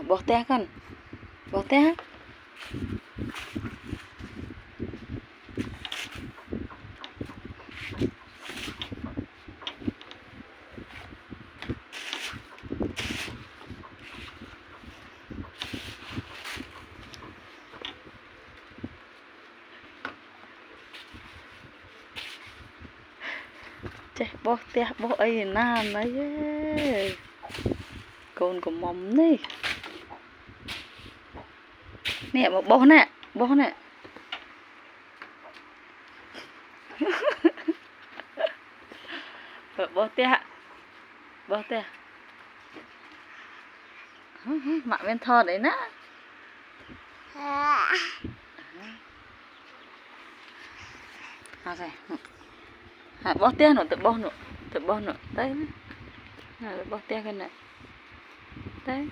Bỏ té con. Bỏ té. Chết, bỏ té, bỏ ấy na đấy. Con của mầm đi. Nè, bỏ nè, bỏ nè. Bỏ té. Bỏ té. Mạng bên thò đấy nè. Rồi. Bỏ té nữa, tự bỏ nữa. Đấy. Bỏ té cái này. Đấy.